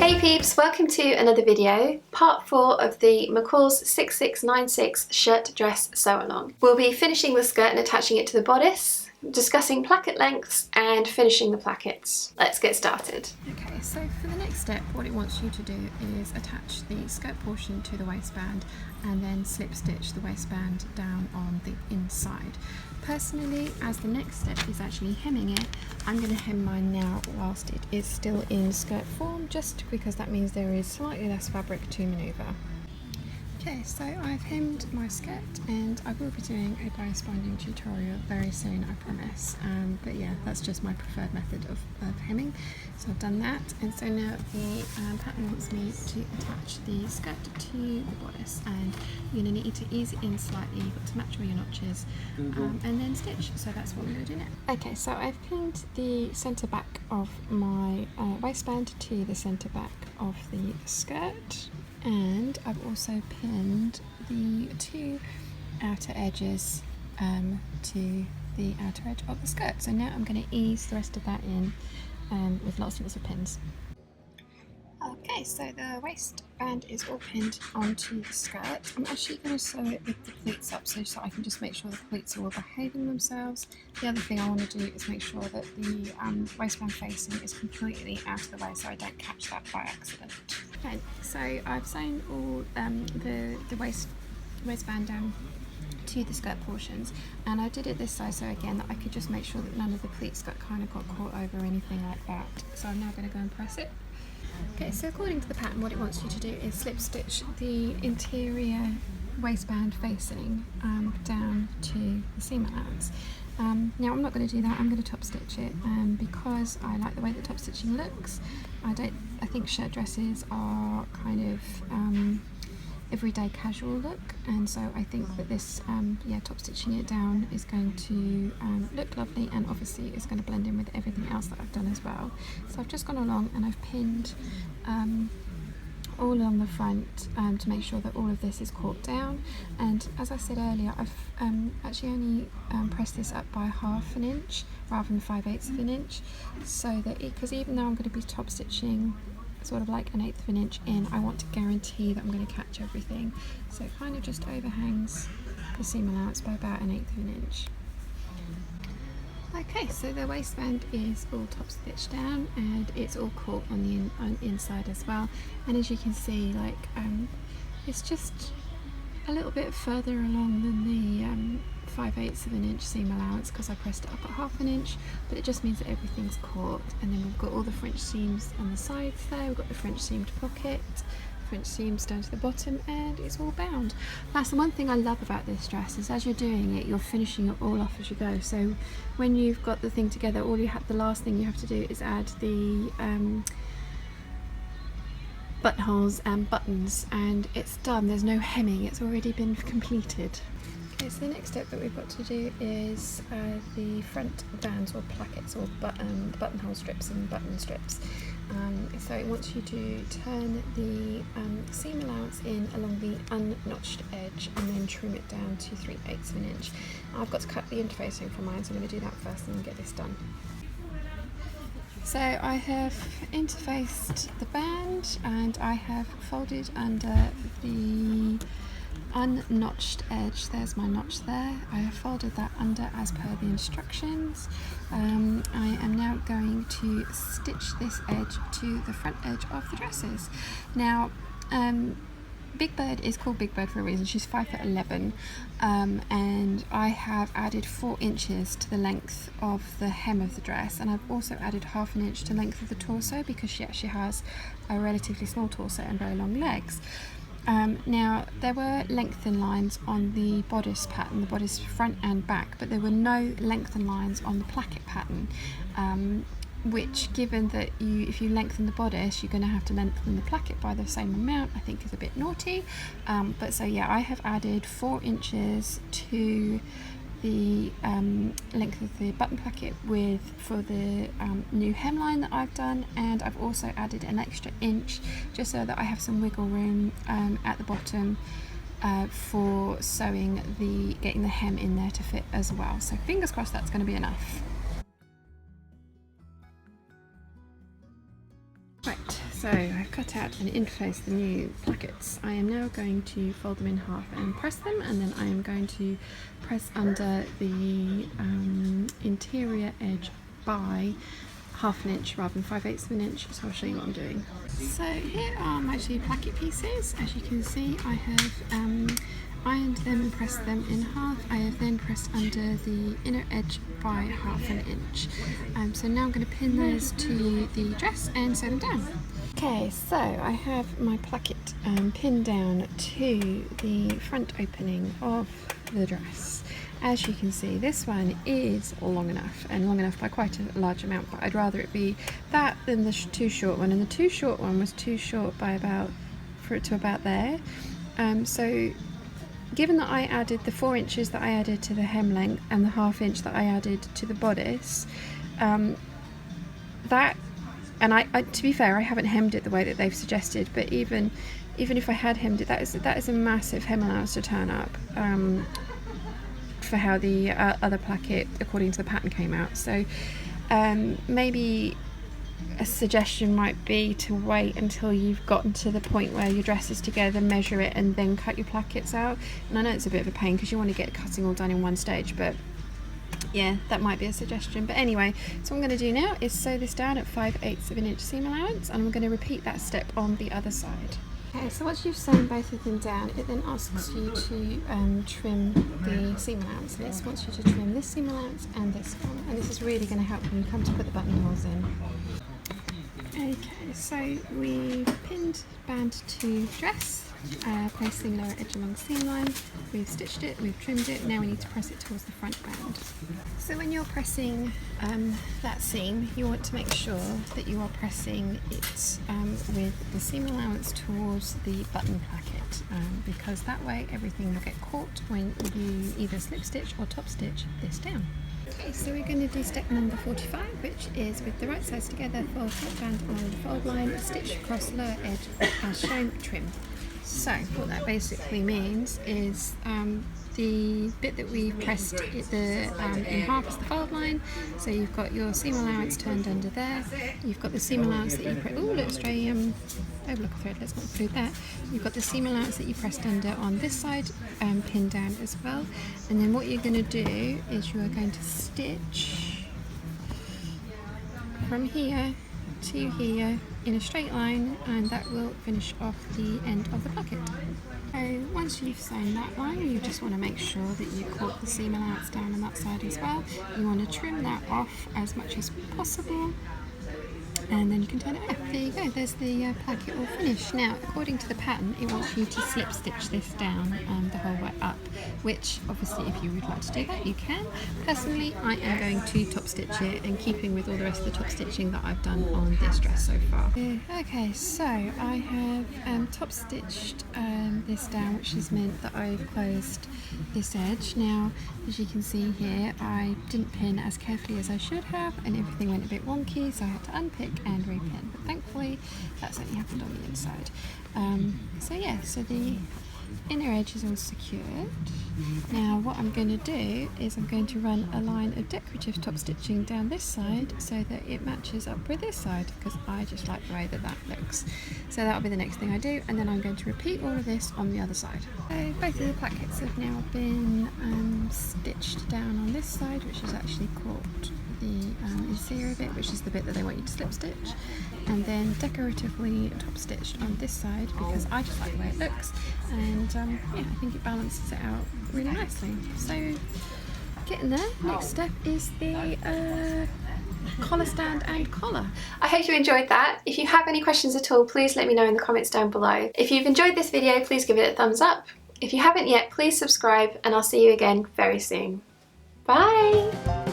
Hey peeps, welcome to another video, part 4 of the McCalls 6696 shirt dress sew along. We'll be finishing the skirt and attaching it to the bodice, discussing placket lengths and finishing the plackets. Let's get started. Okay, so for the next step, what it wants you to do is attach the skirt portion to the waistband and then slip stitch the waistband down on the inside. Personally, as the next step is actually hemming it, I'm going to hem mine now whilst it is still in skirt form, just because that means there is slightly less fabric to manoeuvre. Okay, so I've hemmed my skirt and I will be doing a bias binding tutorial very soon, I promise. But yeah, that's just my preferred method of hemming. So I've done that, and so now the pattern wants me to attach the skirt to the bodice, and you're going to need to ease it in slightly. You've got to match all your notches and then stitch. So that's what we're going to do now. Okay, so I've pinned the centre back of my waistband to the centre back of the skirt. And I've also pinned the two outer edges to the outer edge of the skirt. So now I'm going to ease the rest of that in with lots of pins. Okay, so the waistband is all pinned onto the skirt. I'm actually going to sew it with the pleats up so I can just make sure the pleats are all behaving themselves. The other thing I want to do is make sure that the waistband facing is completely out of the way so I don't catch that by accident. Okay, so I've sewn all the waistband down to the skirt portions, and I did it this side so again that I could just make sure that none of the pleats got caught over or anything like that. So I'm now going to go and press it. Okay, so according to the pattern, what it wants you to do is slip stitch the interior waistband facing down to the seam allowance. Now I'm not going to do that, I'm going to top stitch it because I like the way that top stitching looks. I think shirt dresses are kind of everyday casual look, and so I think that this top stitching it down is going to look lovely, and obviously it's going to blend in with everything else that I've done as well. So I've just gone along and I've pinned all along the front to make sure that all of this is caught down, and as I said earlier, I've actually only pressed this up by 1/2 inch rather than 5/8 of an inch, so that because even though I'm going to be top stitching sort of like 1/8 of an inch in, I want to guarantee that I'm going to catch everything, so it kind of just overhangs the seam allowance by about 1/8 of an inch. Okay, so the waistband is all top stitched down and it's all caught on the inside as well, and as you can see, like it's just a little bit further along than the 5/8 of an inch seam allowance because I pressed it up at 1/2 inch, but it just means that everything's caught. And then we've got all the French seams on the sides there, we've got the French seamed pocket, French seams down to the bottom, and it's all bound. That's the one thing I love about this dress, is as you're doing it, you're finishing it all off as you go. So when you've got the thing together, the last thing you have to do is add the buttonholes and buttons, and it's done. There's no hemming, it's already been completed. Okay, so the next step that we've got to do is the front bands or plackets, or buttonhole strips and button strips. So it wants you to turn the seam allowance in along the unnotched edge and then trim it down to 3/8 of an inch. I've got to cut the interfacing for mine, so I'm going to do that first and then get this done. So I have interfaced the band and I have folded under the unnotched edge. There's my notch there. I have folded that under as per the instructions. I am now going to stitch this edge to the front edge of the dresses. Now Big Bird is called Big Bird for a reason. She's 5'11", and I have added 4 inches to the length of the hem of the dress, and I've also added 1/2 an inch to the length of the torso because she actually has a relatively small torso and very long legs. Now there were lengthen lines on the bodice pattern, the bodice front and back, but there were no lengthen lines on the placket pattern, which, given that if you lengthen the bodice, you're going to have to lengthen the placket by the same amount, I think is a bit naughty. But so yeah, I have added 4 inches to the length of the button placket for the new hemline that I've done, and I've also added an extra inch just so that I have some wiggle room at the bottom for getting the hem in there to fit as well. So fingers crossed that's going to be enough. Right, So I've cut out and interlaced the new plackets. I am now going to fold them in half and press them, and then I am going to press under the interior edge by ½ an inch rather than 5/8 of an inch, so I'll show you what I'm doing. So here are my two placket pieces. As you can see, I have ironed them and pressed them in half. I have then pressed under the inner edge by ½ an inch. So now I'm going to pin those to the dress and sew them down. Okay, so I have my placket pinned down to the front opening of the dress. As you can see, this one is long enough, and long enough by quite a large amount, but I'd rather it be that than the too short one, and the too short one was too short by about there. So given that I added the 4 inches that I added to the hem length and the ½ inch that I added to the bodice, to be fair, I haven't hemmed it the way that they've suggested, but even if I had hemmed it, that is a massive hem allowance to turn up for how the other placket according to the pattern came out. So maybe a suggestion might be to wait until you've gotten to the point where your dress is together, measure it, and then cut your plackets out. And I know it's a bit of a pain because you want to get cutting all done in one stage, but yeah, that might be a suggestion. But anyway, so what I'm going to do now is sew this down at 5/8 of an inch seam allowance, and I'm going to repeat that step on the other side. Okay, so once you've sewn both of them down, it then asks you to trim the seam allowance. And it wants you to trim this seam allowance and this one, and this is really going to help when you come to put the buttonholes in. Okay, so we've pinned band to dress, placing lower edge along seam line, we've stitched it, we've trimmed it, now we need to press it towards the front band. So when you're pressing that seam, you want to make sure that you are pressing it with the seam allowance towards the button placket, because that way everything will get caught when you either slip stitch or top stitch this down. Okay, so we're going to do step number 45, which is with the right sides together, fold front band along the fold line, stitch across lower edge as shown, trim. So what that basically means is the bit that we pressed in half is the fold line, so you've got your seam allowance turned under there, you've got the seam allowance that you pressed, oh look, stray overlook a thread, let's not include that. You've got the seam allowance that you pressed under on this side, pinned down as well, and then what you're going to do is you are going to stitch from here to here in a straight line, and that will finish off the end of the placket. So once you've sewn that line, you just want to make sure that you caught the seam allowance down on that side as well. You want to trim that off as much as possible, and then you can turn it off. There you go, there's the placket all finished. Now, according to the pattern, it wants you to slip stitch this down the whole way up, which obviously if you would like to do that, you can. Personally, I am going to top stitch it, in keeping with all the rest of the top stitching that I've done on this dress so far. Okay, so I have top stitched this down, which has meant that I've closed this edge. Now, as you can see here, I didn't pin as carefully as I should have, and everything went a bit wonky, so I had to unpick and repin, but thankfully that's only happened on the inside. So yeah, so the inner edge is all secured. Now what I'm going to do is I'm going to run a line of decorative top stitching down this side so that it matches up with this side, because I just like the way that that looks. So that'll be the next thing I do, and then I'm going to repeat all of this on the other side. So both of the plackets have now been stitched down on this side, which is actually caught the interior bit, which is the bit that they want you to slip stitch, and then decoratively top stitched on this side because I just like the way it looks, and yeah, I think it balances it out really nicely. So getting there. Next step is the collar stand and collar. I hope you enjoyed that. If you have any questions at all, please let me know in the comments down below. If you've enjoyed this video, please give it a thumbs up. If you haven't yet, please subscribe, and I'll see you again very soon. Bye!